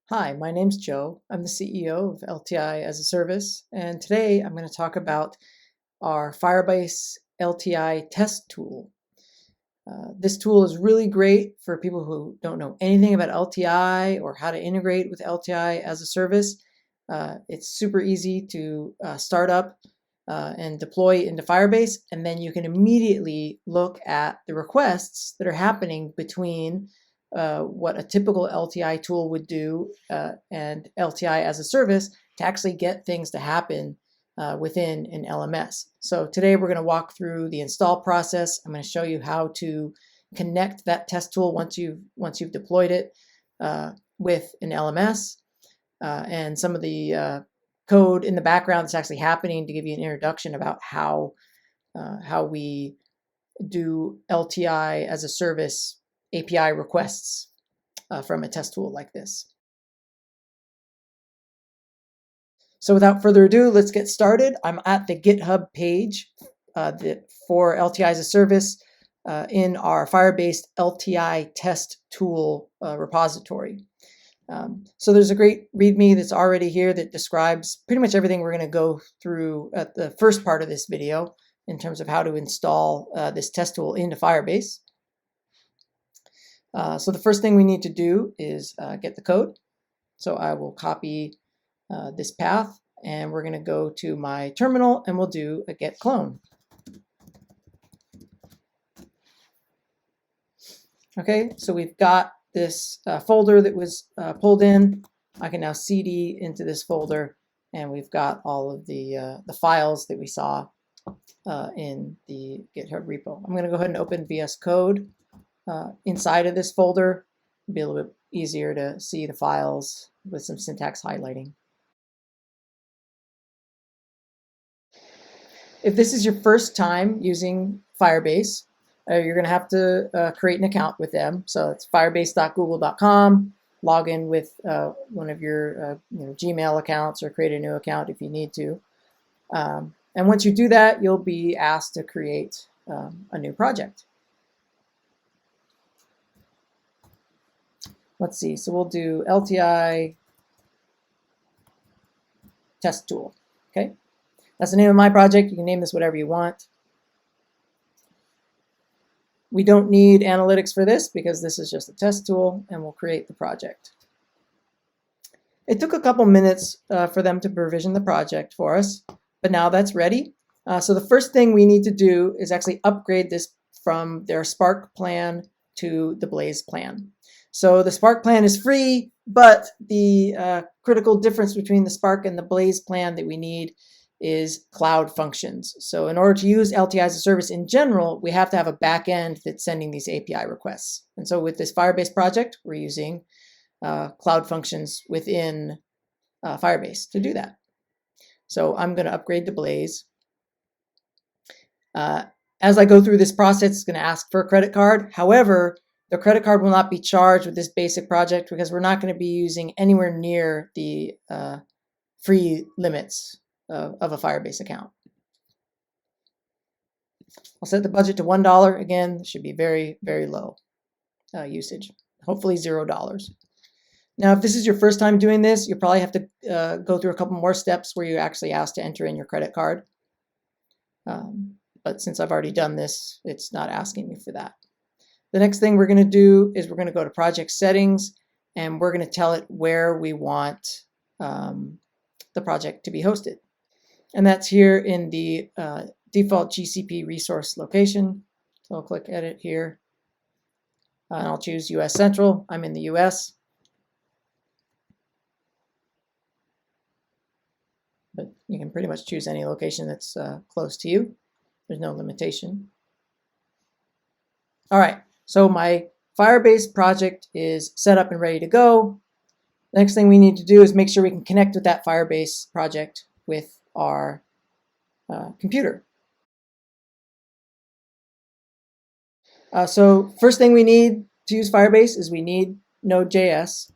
Hi, my name's Joe. I'm the CEO of LTI as a service, and today I'm going to talk about our FireBase LTI test tool. This tool is really great for people who don't know anything about LTI or how to integrate with LTI as a service. It's super easy to start up and deploy into FireBase, and then you can immediately look at the requests that are happening between what a typical LTI tool would do and LTI as a service to actually get things to happen within an LMS. So today we're going to walk through the install process. I'm going to show you how to connect that test tool once you've deployed it with an LMS and some of the code in the background that's actually happening to give you an introduction about how we do LTI as a service API requests from a test tool like this. So without further ado, let's get started. I'm at the GitHub page for LTI as a service in our FireBase LTI test tool repository. So there's a great README that's already here that describes pretty much everything we're going to go through at the first part of this video in terms of how to install this test tool into FireBase. So the first thing we need to do is get the code. So I will copy this path, and we're going to go to my terminal, and we'll do a get clone. Okay, so we've got this folder that was pulled in. I can now cd into this folder, and we've got all of the files that we saw in the GitHub repo. I'm going to go ahead and open VS Code inside of this folder. It'll be a little bit easier to see the files with some syntax highlighting. If this is your first time using FireBase, you're going to have to create an account with them. So it's firebase.google.com. Log in with one of your Gmail accounts, or create a new account if you need to. And once you do that, you'll be asked to create a new project. Let's see. So we'll do LTI test tool. Okay. That's the name of my project. You can name this whatever you want. We don't need analytics for this because this is just a test tool, and we'll create the project. It took a couple minutes for them to provision the project for us, but now that's ready. So the first thing we need to do is actually upgrade this from their Spark plan to the Blaze plan. So the Spark plan is free, but the critical difference between the Spark and the Blaze plan that we need is cloud functions. So in order to use LTI as a service in general, we have to have a backend that's sending these API requests. And so with this FireBase project, we're using cloud functions within FireBase to do that. So I'm going to upgrade to Blaze. As I go through this process, it's going to ask for a credit card. However, the credit card will not be charged with this basic project because we're not going to be using anywhere near the free limits of a FireBase account. I'll set the budget to $1. Again, should be very, very low usage. Hopefully $0. Now, if this is your first time doing this, you probably have to go through a couple more steps where you actually ask to enter in your credit card. But since I've already done this, it's not asking me for that. The next thing we're going to do is we're going to go to project settings, and we're going to tell it where we want the project to be hosted. And that's here in the default GCP resource location. So I'll click Edit here, and I'll choose US Central. I'm in the US. But you can pretty much choose any location that's close to you. There's no limitation. All right, so my FireBase project is set up and ready to go. The next thing we need to do is make sure we can connect with that FireBase project with our computer. So first thing we need to use FireBase is we need Node.js.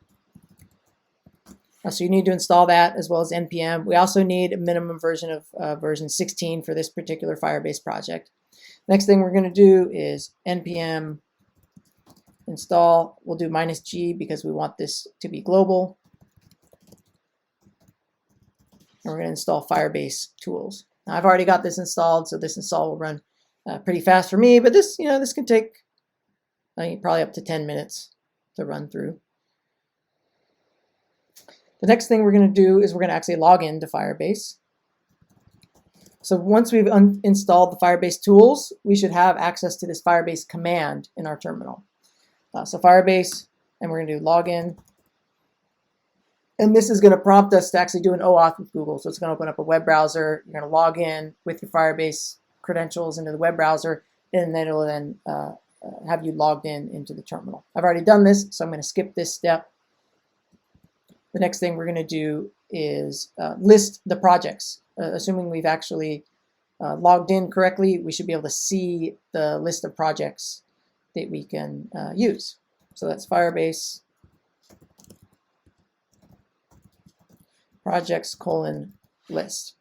So you need to install that as well as NPM. We also need a minimum version of version 16 for this particular FireBase project. Next thing we're going to do is NPM install. We'll do -G because we want this to be global. and we're going to install FireBase tools. Now, I've already got this installed, so this install will run pretty fast for me, but this, this can take probably up to 10 minutes to run through. The next thing we're going to do is we're going to actually log in to FireBase. So once we've installed the FireBase tools, we should have access to this FireBase command in our terminal. So FireBase, and we're going to do login. And this is going to prompt us to actually do an OAuth with Google. So it's going to open up a web browser. You're going to log in with your FireBase credentials into the web browser, and then it'll then have you logged into the terminal. I've already done this, so I'm going to skip this step. The next thing we're going to do is list the projects. Assuming we've actually logged in correctly, we should be able to see the list of projects that we can use. So that's FireBase projects : list.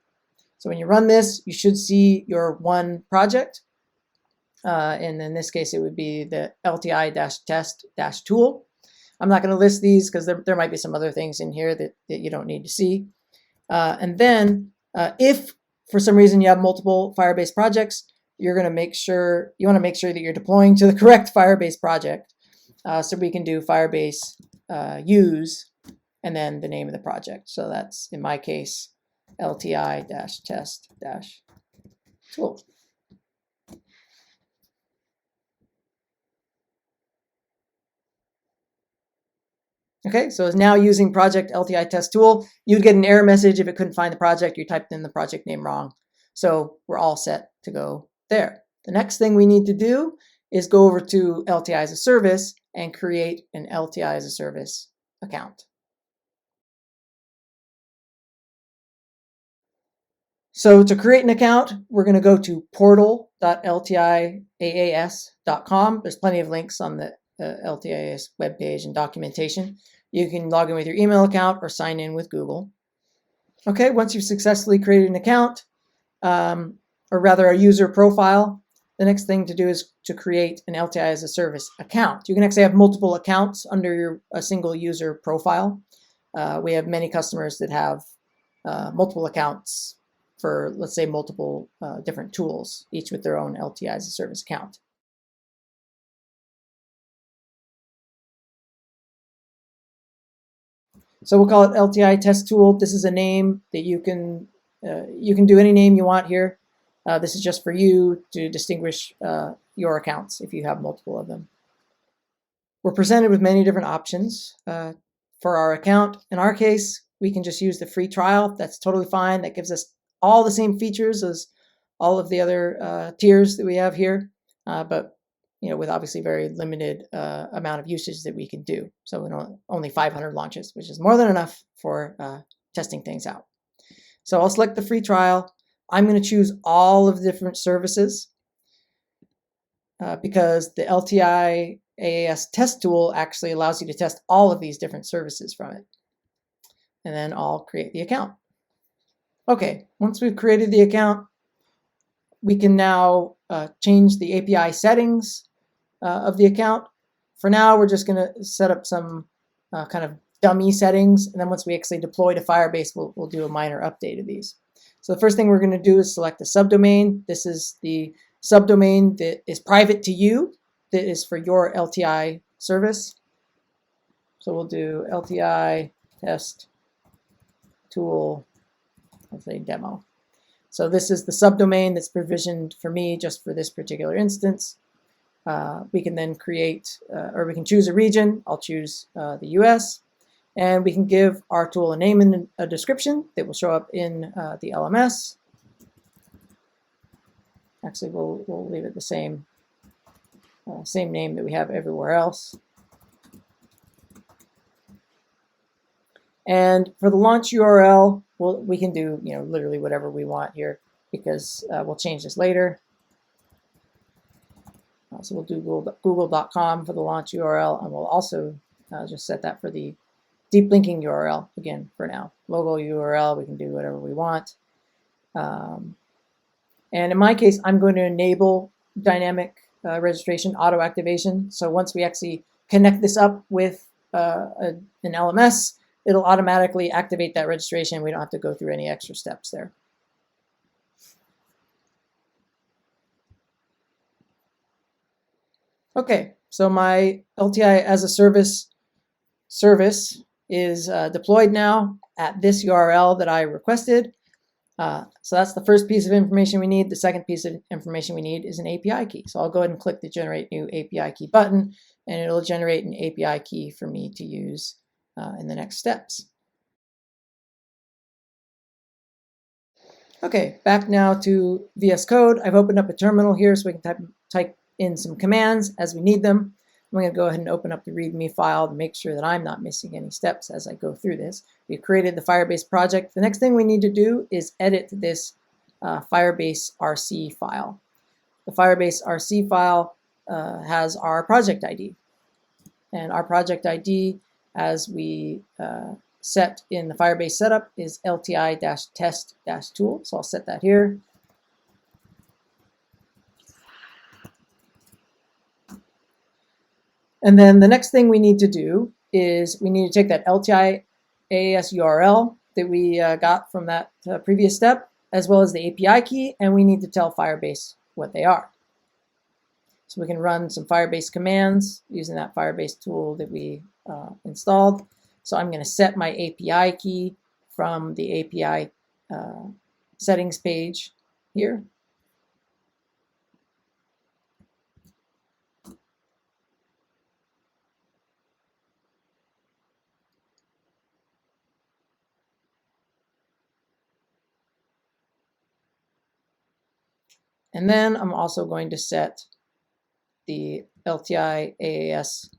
So when you run this, you should see your one project. And in this case, it would be the LTI-test-tool. I'm not going to list these because there might be some other things in here that you don't need to see. And then if for some reason you have multiple FireBase projects, you want to make sure that you're deploying to the correct FireBase project. So we can do FireBase use and then the name of the project. So that's, in my case, LTI-test-tool. Okay, so it's now using project LTI test tool. You'd get an error message if it couldn't find the project. You typed in the project name wrong. So we're all set to go there. The next thing we need to do is go over to LTI as a service and create an LTI as a service account. So to create an account, we're going to go to portal.ltiaas.com. There's plenty of links on the LTIaaS webpage and documentation. You can log in with your email account or sign in with Google. Okay, once you've successfully created an account, or rather a user profile, the next thing to do is to create an LTI as a service account. You can actually have multiple accounts under a single user profile. We have many customers that have multiple accounts for, let's say, multiple different tools, each with their own LTI as a service account. So we'll call it LTI test tool. This is a name that you can do any name you want here. This is just for you to distinguish your accounts if you have multiple of them. We're presented with many different options for our account. In our case, we can just use the free trial. That's totally fine. That gives us all the same features as all of the other tiers that we have here, but with obviously very limited amount of usage that we can do. So only 500 launches, which is more than enough for testing things out. So I'll select the free trial. I'm going to choose all of the different services because the LTIaaS test tool actually allows you to test all of these different services from it. And then I'll create the account. Okay, once we've created the account, we can now change the API settings of the account. For now, we're just going to set up some kind of dummy settings, and then once we actually deploy to FireBase, we'll do a minor update of these. So the first thing we're going to do is select the subdomain. This is the subdomain that is private to you, that is for your LTI service. So we'll do LTI test tool, let's say demo. So this is the subdomain that's provisioned for me just for this particular instance. We can then create, or we can choose a region. I'll choose the US. And we can give our tool a name and a description that will show up in the LMS. Actually, we'll leave it the same name that we have everywhere else. And for the launch URL, we can do literally whatever we want here because we'll change this later. So we'll do google.com for the launch URL, and we'll also just set that for the deep linking URL again for now. Logo URL, we can do whatever we want. And in my case, I'm going to enable dynamic registration auto activation. So once we actually connect this up with an LMS, it'll automatically activate that registration. We don't have to go through any extra steps there. Okay, so my LTI as a service is deployed now at this URL that I requested. So that's the first piece of information we need. The second piece of information we need is an API key. So I'll go ahead and click the Generate New API Key button, and it'll generate an API key for me to use in the next steps. Okay, back now to VS Code. I've opened up a terminal here so we can type in some commands as we need them. I'm going to go ahead and open up the README file to make sure that I'm not missing any steps as I go through this. We've created the FireBase project. The next thing we need to do is edit this FireBase RC file. The FireBase RC file has our project ID. And our project ID, as we set in the FireBase setup, is LTI-test-tool. So I'll set that here. And then the next thing we need to do is we need to take that LTIaaS URL that we got from that previous step, as well as the API key, and we need to tell FireBase what they are. So we can run some FireBase commands using that FireBase tool that we installed. So I'm going to set my API key from the API settings page here. And then I'm also going to set the LTIaaS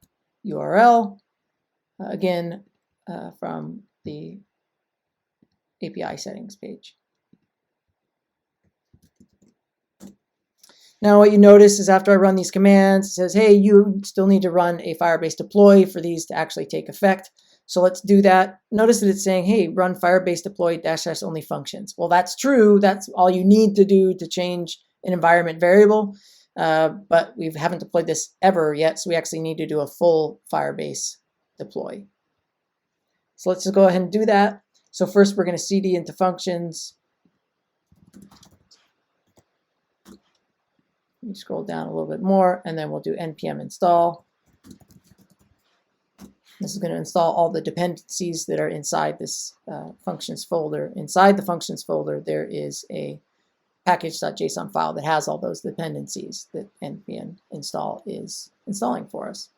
URL, again, from the API settings page. Now what you notice is after I run these commands, it says, hey, you still need to run a FireBase deploy for these to actually take effect. So let's do that. Notice that it's saying, hey, run FireBase deploy -- only functions. Well, that's true. That's all you need to do to change an environment variable. But we haven't deployed this ever yet, so we actually need to do a full FireBase deploy. So let's just go ahead and do that. So first we're going to cd into functions. You scroll down a little bit more, and then we'll do npm install. This is going to install all the dependencies that are inside this functions folder. Inside the functions folder, there is a package.json file that has all those dependencies that npm install is installing for us.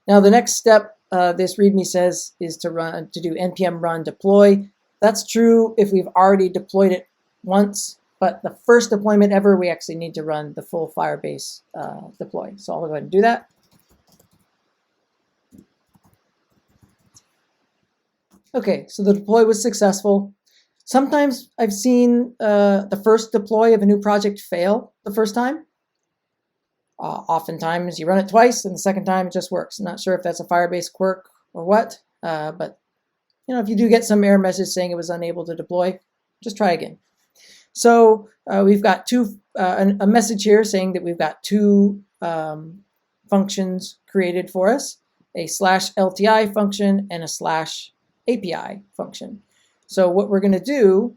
Now the next step this README says is to do npm run deploy. That's true if we've already deployed it once, but the first deployment ever, we actually need to run the full FireBase deploy. So I'll go ahead and do that. Okay, so the deploy was successful. Sometimes I've seen the first deploy of a new project fail the first time. Oftentimes you run it twice and the second time it just works. I'm not sure if that's a FireBase quirk or what, but if you do get some error message saying it was unable to deploy, just try again. So we've got a message here saying that we've got two functions created for us, a /LTI function and a /API function. So what we're going to do,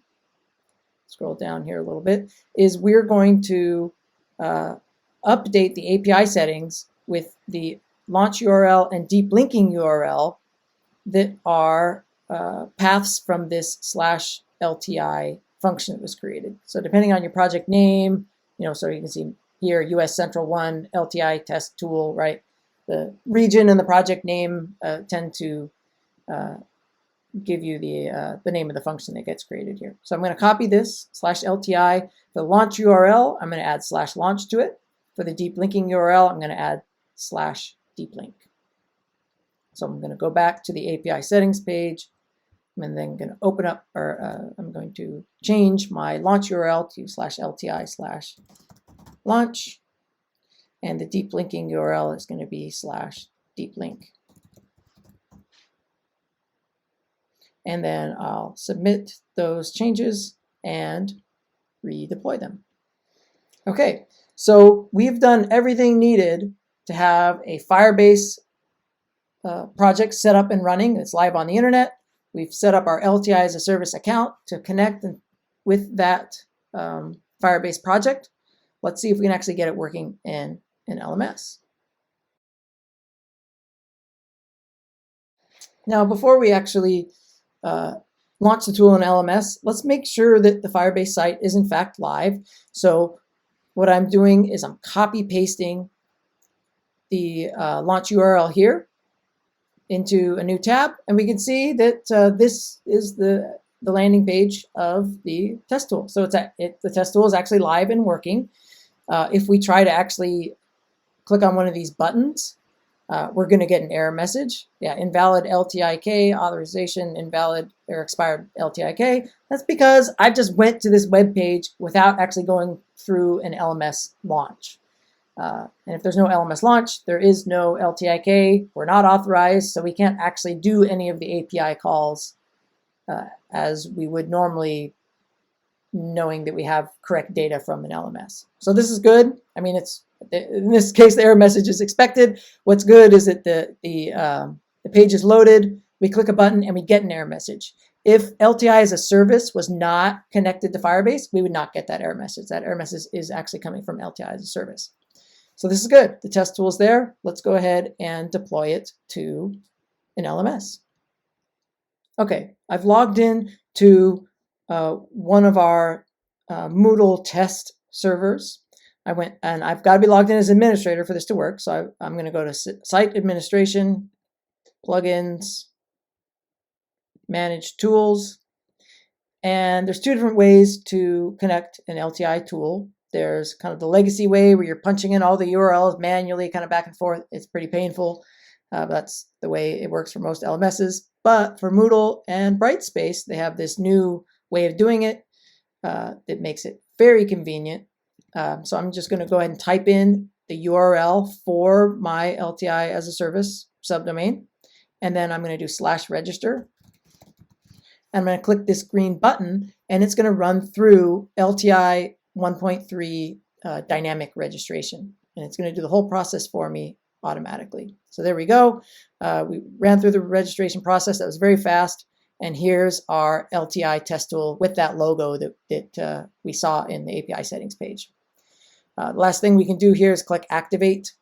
scroll down here a little bit, is we're going to update the API settings with the launch URL and deep linking URL that are paths from this /LTI function that was created. So depending on your project name, so you can see here, US Central 1 LTI test tool, right? The region and the project name tend to give you the name of the function that gets created here. So I'm going to copy this /LTI. The launch URL, I'm going to add /launch to it. For the deep linking URL, I'm going to add /deeplink. So I'm going to go back to the API settings page. I'm then going to open up, or I'm going to change my launch URL to /LTI/launch. And the deep linking URL is going to be /deeplink. And then I'll submit those changes and redeploy them. Okay, so we've done everything needed to have a FireBase project set up and running. It's live on the internet. We've set up our LTI as a service account to connect with that FireBase project. Let's see if we can actually get it working in an LMS. Now, before we actually launch the tool in LMS, let's make sure that the FireBase site is in fact live. So what I'm doing is I'm copy pasting the launch URL here into a new tab, and we can see that this is the landing page of the test tool. So the test tool is actually live and working. If we try to actually click on one of these buttons, we're going to get an error message. Yeah, invalid LTIK, authorization invalid or expired LTIK. That's because I just went to this web page without actually going through an LMS launch. And if there's no LMS launch, there is no LTIK. We're not authorized, so we can't actually do any of the API calls as we would normally, knowing that we have correct data from an LMS. So this is good. I mean, in this case, the error message is expected. What's good is that the page is loaded. We click a button and we get an error message. If LTI as a service was not connected to FireBase, we would not get that error message. That error message is actually coming from LTI as a service. So this is good. The test tool is there. Let's go ahead and deploy it to an LMS. Okay, I've logged in to one of our Moodle test servers. I went and I've got to be logged in as administrator for this to work. So I'm going to go to Site Administration, Plugins, Manage Tools. And there's two different ways to connect an LTI tool. There's kind of the legacy way where you're punching in all the URLs manually, kind of back and forth. It's pretty painful. That's the way it works for most LMSs. But for Moodle and Brightspace, they have this new way of doing it that makes it very convenient. So I'm just going to go ahead and type in the URL for my LTI as a service subdomain. And then I'm going to do /register. I'm going to click this green button, and it's going to run through LTI 1.3 dynamic registration. And it's going to do the whole process for me automatically. So there we go. We ran through the registration process. That was very fast. And here's our LTI test tool with that logo that we saw in the API settings page. The last thing we can do here is click Activate.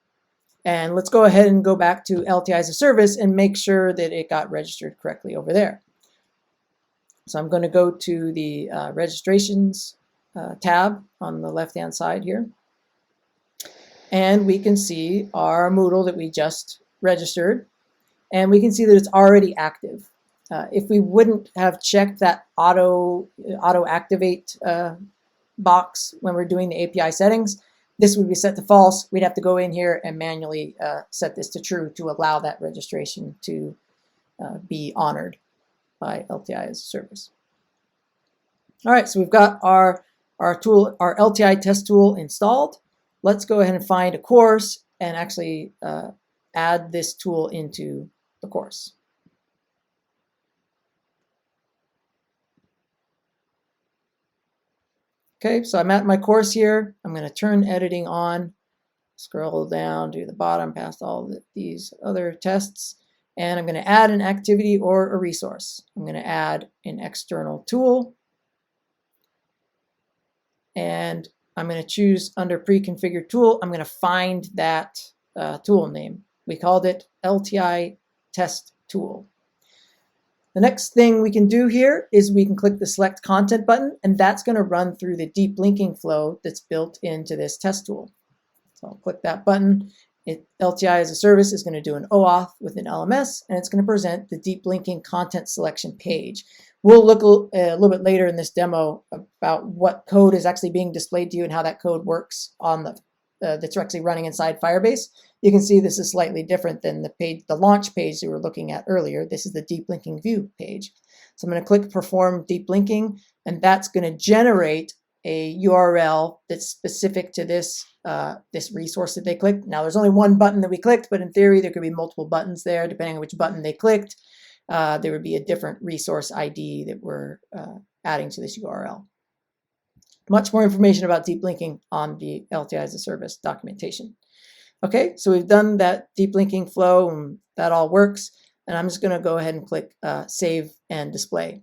And let's go ahead and go back to LTI as a service and make sure that it got registered correctly over there. So I'm going to go to the registrations tab on the left-hand side here. And we can see our Moodle that we just registered. And we can see that it's already active. If we wouldn't have checked that auto activate box when we're doing the API settings, this would be set to false. We'd have to go in here and manually set this to true to allow that registration to be honored by LTI as a service. All right, so we've got our tool, our LTI test tool installed. Let's go ahead and find a course and actually add this tool into the course. Okay, so I'm at my course here. I'm going to turn editing on, scroll down to the bottom past all these other tests, and I'm going to add an activity or a resource. I'm going to add an external tool, and I'm going to choose under pre-configured tool. I'm going to find that tool name. We called it LTI test tool. The next thing we can do here is we can click the select content button, and that's going to run through the deep linking flow that's built into this test tool. So I'll click that button. LTI as a service is going to do an OAuth with an LMS, and it's going to present the deep linking content selection page. We'll look a little bit later in this demo about what code is actually being displayed to you and how that code works on the that's actually running inside FireBase. You can see this is slightly different than the launch page that we were looking at earlier. This is the deep linking view page. So I'm going to click perform deep linking, and that's going to generate a URL that's specific to this this resource that they clicked. Now there's only one button that we clicked, but in theory there could be multiple buttons there. Depending on which button they clicked, there would be a different resource ID that we're adding to this URL. Much more information about deep linking on the LTI as a service documentation. Okay, so we've done that deep linking flow and that all works. And I'm just going to go ahead and click Save and Display.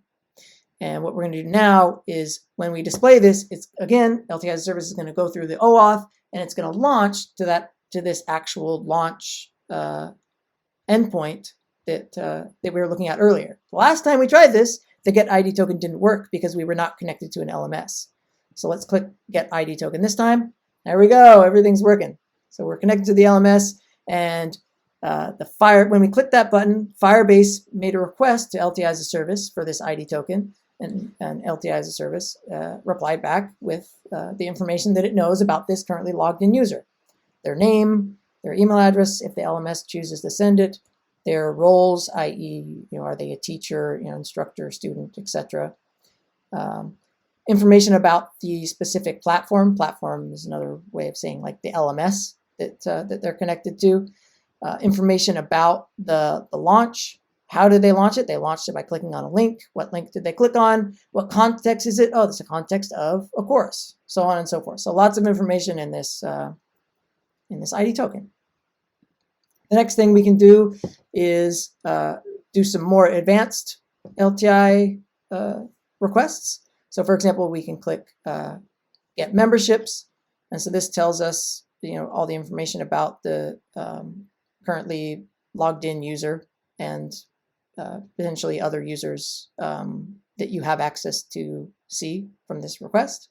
And what we're going to do now is when we display this, it's again, LTI as a service is going to go through the OAuth and it's going to launch to this actual launch endpoint that we were looking at earlier. The last time we tried this, the get ID token didn't work because we were not connected to an LMS. So let's click get ID token this time. There we go, everything's working. So we're connected to the LMS, and when we click that button, FireBase made a request to LTI as a service for this ID token, and LTI as a service replied back with the information that it knows about this currently logged in user. Their name, their email address, if the LMS chooses to send it, their roles, i.e., are they a teacher, instructor, student, etc. Information about the specific platform. Platform is another way of saying like the LMS that they're connected to. Information about the launch. How did they launch it? They launched it by clicking on a link. What link did they click on? What context is it? Oh, it's a context of a course, so on and so forth. So lots of information in this ID token. The next thing we can do is do some more advanced LTI requests. So for example, we can click get memberships. And so this tells us, all the information about the currently logged in user and potentially other users that you have access to see from this request.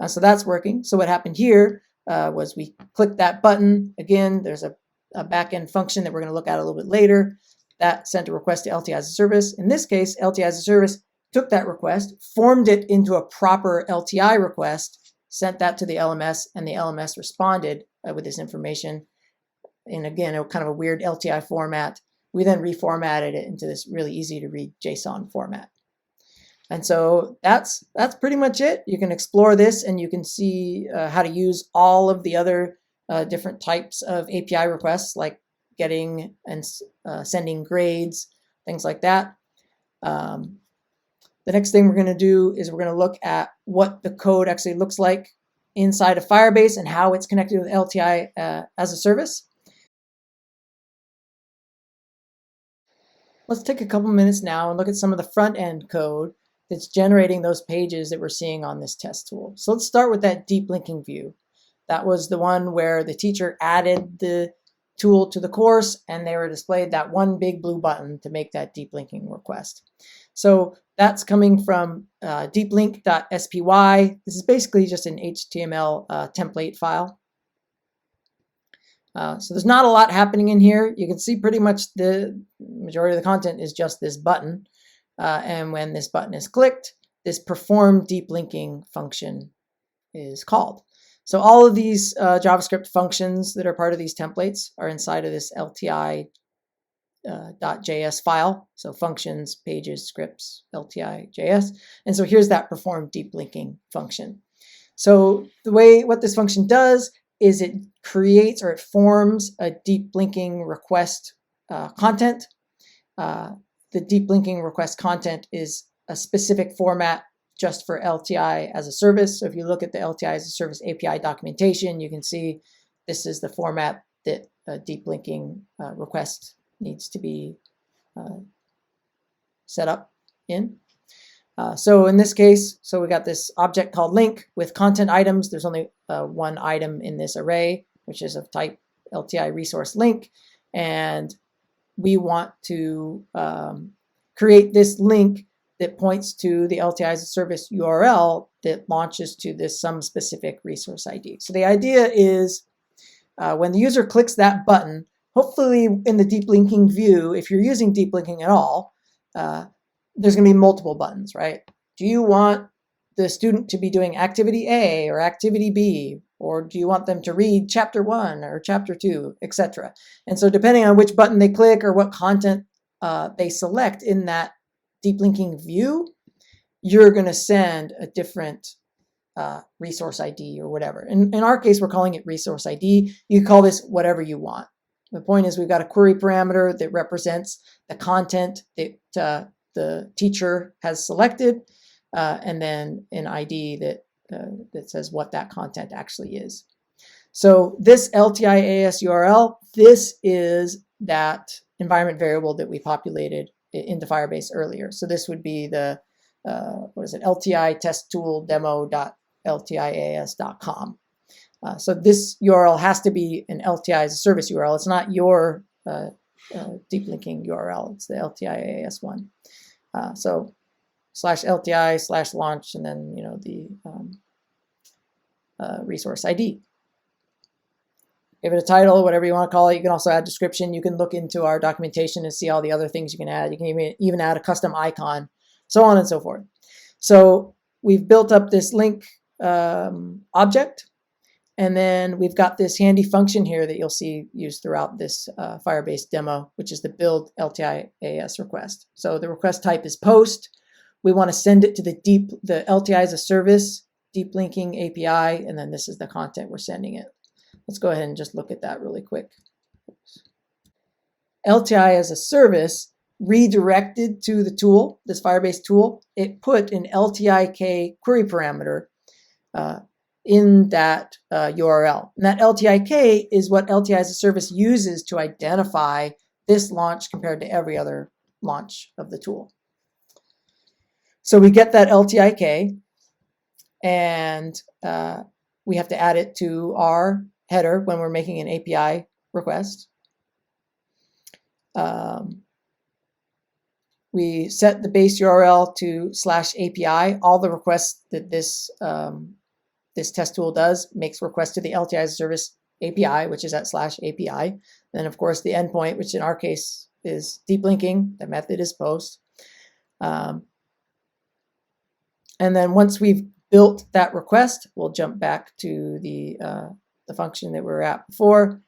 So that's working. So what happened here was we clicked that button. Again, there's a backend function that we're going to look at a little bit later that sent a request to LTI as a service. In this case, LTI as a service took that request, formed it into a proper LTI request, sent that to the LMS, and the LMS responded with this information in, again, kind of a weird LTI format. We then reformatted it into this really easy to read JSON format. And so that's pretty much it. You can explore this and you can see how to use all of the other different types of API requests, like getting and sending grades, things like that. The next thing we're going to do is we're going to look at what the code actually looks like inside of FireBase and how it's connected with LTI as a service. Let's take a couple minutes now and look at some of the front end code that's generating those pages that we're seeing on this test tool. So let's start with that deep linking view. That was the one where the teacher added the tool to the course and they were displayed that one big blue button to make that deep linking request. So that's coming from deeplink.spy. This is basically just an HTML template file. So there's not a lot happening in here. You can see pretty much the majority of the content is just this button. And when this button is clicked, this perform deep linking function is called. So all of these JavaScript functions that are part of these templates are inside of this LTI .js file. So functions, pages, scripts, LTI.js. And so here's that perform deep linking function. So what this function does is it creates or it forms a deep linking request content. The deep linking request content is a specific format just for LTI as a service. So if you look at the LTI as a service API documentation, you can see this is the format that a deep linking request needs to be set up in. So in this case, we got this object called link with content items. There's only one item in this array, which is of type LTI resource link. And we want to create this link that points to the LTI as a service URL that launches to some specific resource ID. So the idea is when the user clicks that button, hopefully in the deep linking view, if you're using deep linking at all, there's going to be multiple buttons, right? Do you want the student to be doing activity A or activity B? Or do you want them to read chapter 1 or chapter 2, etc.? And so depending on which button they click or what content they select in that deep linking view, you're going to send a different resource ID or whatever. In our case, we're calling it resource ID. You call this whatever you want. The point is we've got a query parameter that represents the content that the teacher has selected, and then an ID that says what that content actually is. So this LTIaaS URL, this is that environment variable that we populated into FireBase earlier. So this would be the, LTI test tool demo.ltiaas.com. So this URL has to be an LTI as a service URL. It's not your deep linking URL. It's the LTIaaS one. So /LTI/launch, and then the resource ID. Give it a title, whatever you want to call it. You can also add description. You can look into our documentation and see all the other things you can add. You can even add a custom icon, so on and so forth. So we've built up this link object, and then we've got this handy function here that you'll see used throughout this FireBase demo, which is the build LTIaaS request. So the request type is post. We want to send it to the LTI as a service deep linking API, and then this is the content we're sending it. Let's go ahead and just look at that really quick. LTI as a service redirected to the tool, this FireBase tool. It put an LTIK query parameter in that URL. And that LTIK is what LTI as a service uses to identify this launch compared to every other launch of the tool. So we get that LTIK, and we have to add it to our header when we're making an API request. We set the base URL to /API. All the requests that this test tool does makes requests to the LTI as a service API, which is at /API. Then, of course, the endpoint, which in our case is deep linking. The method is post. And then once we've built that request, we'll jump back to the function that we were at before.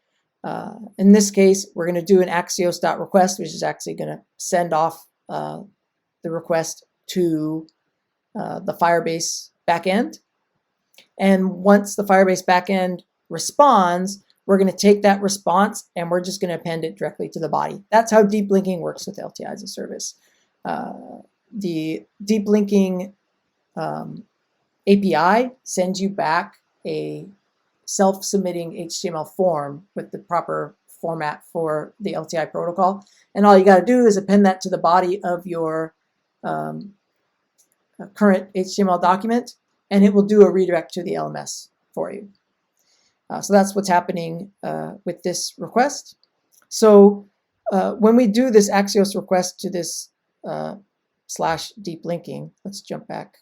In this case, we're going to do an axios.request, which is actually going to send off the request to the FireBase backend. And once the FireBase backend responds, we're going to take that response and we're just going to append it directly to the body. That's how deep linking works with LTI as a service. The deep linking API sends you back a self-submitting HTML form with the proper format for the LTI protocol. And all you got to do is append that to the body of your current HTML document, and it will do a redirect to the LMS for you. So that's what's happening with this request. So when we do this Axios request to this /deep linking, let's jump back.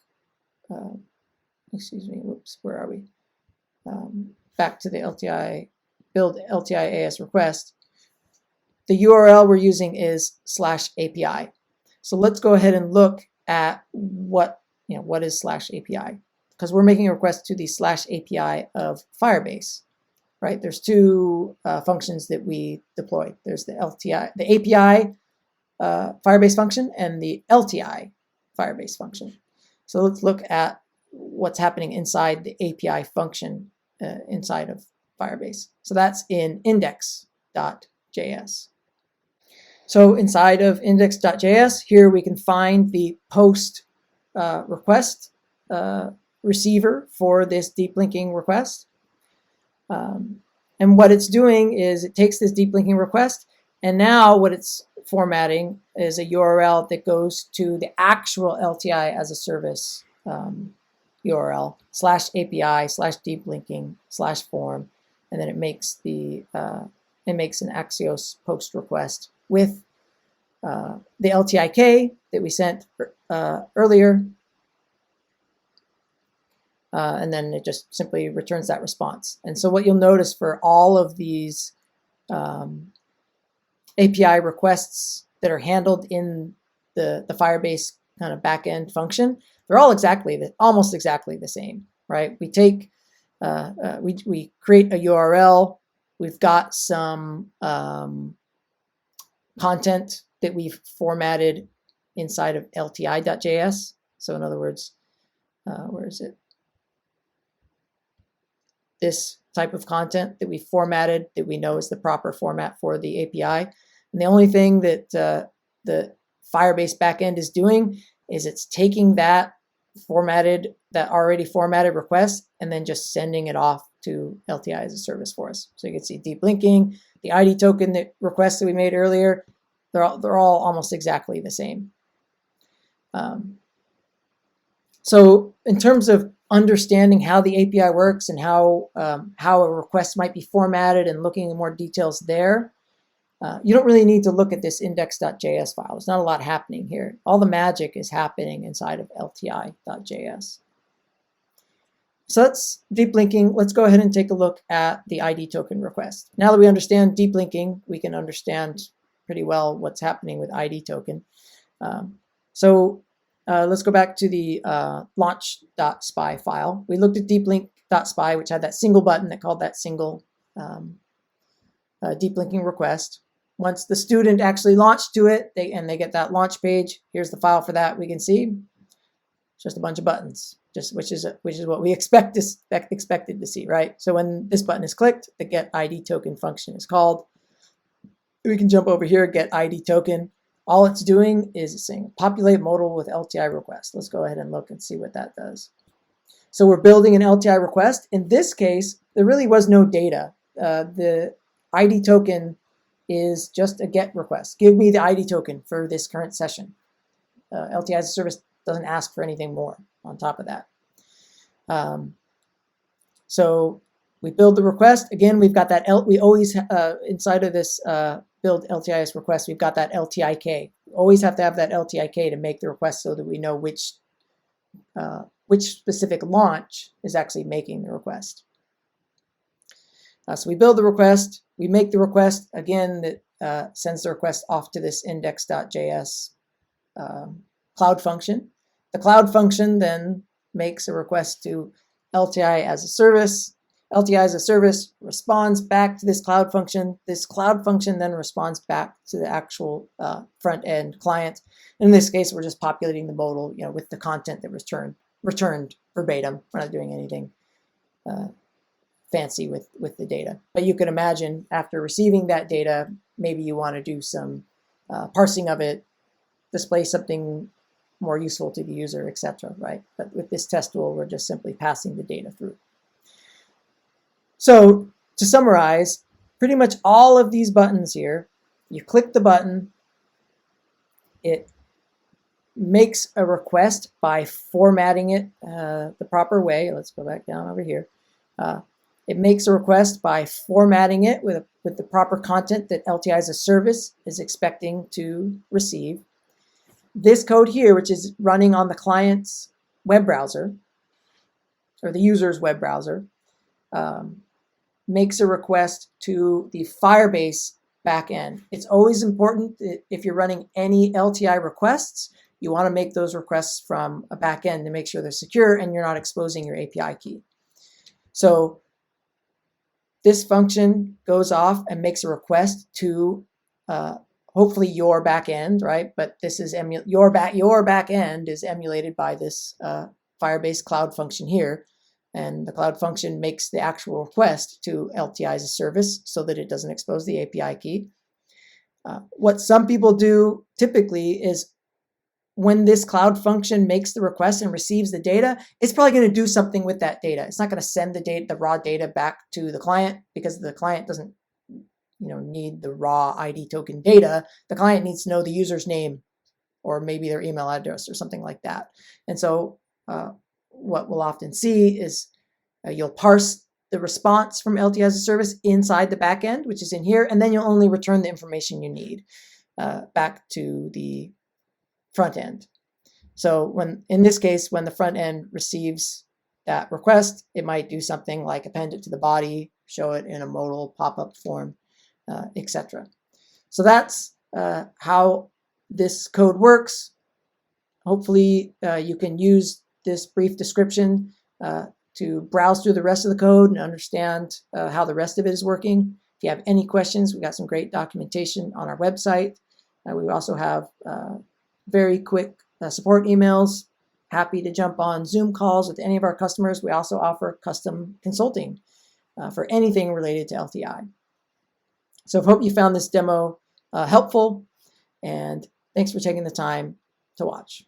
Excuse me, whoops, where are we? Back to the LTI, build LTIaaS request. The URL we're using is /API. So let's go ahead and look at what is /API, because we're making a request to the /API of FireBase, right? There's two functions that we deployed. There's the API FireBase function and the LTI FireBase function. So let's look at what's happening inside the API function inside of FireBase. So that's in index.js. So inside of index.js, here we can find the post request receiver for this deep linking request. And what it's doing is it takes this deep linking request, and now what it's formatting is a URL that goes to the actual LTI as a service URL /API/deep linking /form, and then it makes an Axios post request with the LTIK that we sent earlier, and then it just simply returns that response. And so what you'll notice for all of these API requests that are handled in the FireBase kind of backend function, they're all almost exactly the same, right? We take, we create a URL. We've got some content that we've formatted inside of LTI.js. So in other words, where is it? This type of content that we formatted that we know is the proper format for the API. And the only thing that the FireBase backend is doing is it's taking that already formatted request and then just sending it off to LTI as a service for us. So you can see deep linking, the ID token request that we made earlier, they're all almost exactly the same. So in terms of understanding how the API works and how a request might be formatted and looking in more details there, you don't really need to look at this index.js file. There's not a lot happening here. All the magic is happening inside of LTI.js. So that's deep linking. Let's go ahead and take a look at the ID token request. Now that we understand deep linking, we can understand pretty well what's happening with ID token. Let's go back to the launch.spy file. We looked at deeplink.spy, which had that single button that called that single deep linking request. Once the student actually launched to it, they get that launch page. Here's the file for that. We can see it's just a bunch of buttons, which is what we expected to see, right? So when this button is clicked, the get ID token function is called. We can jump over here, get ID token. All it's doing is saying populate modal with LTI request. Let's go ahead and look and see what that does. So we're building an LTI request. In this case, there really was no data. The ID token is just a get request. Give me the ID token for this current session. LTI as a service doesn't ask for anything more on top of that. So we build the request. Again, we've got that, we always, inside of this build LTIaaS request, we've got that LTIK. We always have to have that LTIK to make the request so that we know which specific launch is actually making the request. So we build the request, we make the request, again, that sends the request off to this index.js cloud function. The cloud function then makes a request to LTI as a service. LTI as a service responds back to this cloud function. This cloud function then responds back to the actual front-end client. In this case, we're just populating the modal, with the content that was returned verbatim. We're not doing anything fancy with the data. But you can imagine after receiving that data, maybe you want to do some parsing of it, display something more useful to the user, etc. Right? But with this test tool, we're just simply passing the data through. So to summarize, pretty much all of these buttons here, you click the button, it makes a request by formatting it the proper way. Let's go back down over here. It makes a request by formatting it with the proper content that LTI as a service is expecting to receive. This code here, which is running on the client's web browser, or the user's web browser, makes a request to the FireBase backend. It's always important that if you're running any LTI requests, you want to make those requests from a backend to make sure they're secure and you're not exposing your API key. So this function goes off and makes a request to hopefully your backend, right? But this is your backend is emulated by this FireBase cloud function here. And the cloud function makes the actual request to LTI as a service so that it doesn't expose the API key. What some people do typically is when this cloud function makes the request and receives the data, it's probably going to do something with that data. It's not going to send the raw data back to the client because the client doesn't need the raw ID token data. The client needs to know the user's name or maybe their email address or something like that. And so what we'll often see is you'll parse the response from LTI as a service inside the backend, which is in here, and then you'll only return the information you need back to the front end. So in this case, when the front end receives that request, it might do something like append it to the body, show it in a modal pop-up form, etc. So that's how this code works. Hopefully you can use this brief description to browse through the rest of the code and understand how the rest of it is working. If you have any questions, we've got some great documentation on our website. We also have very quick support emails. Happy to jump on Zoom calls with any of our customers. We also offer custom consulting for anything related to LTI. So I hope you found this demo helpful, and thanks for taking the time to watch.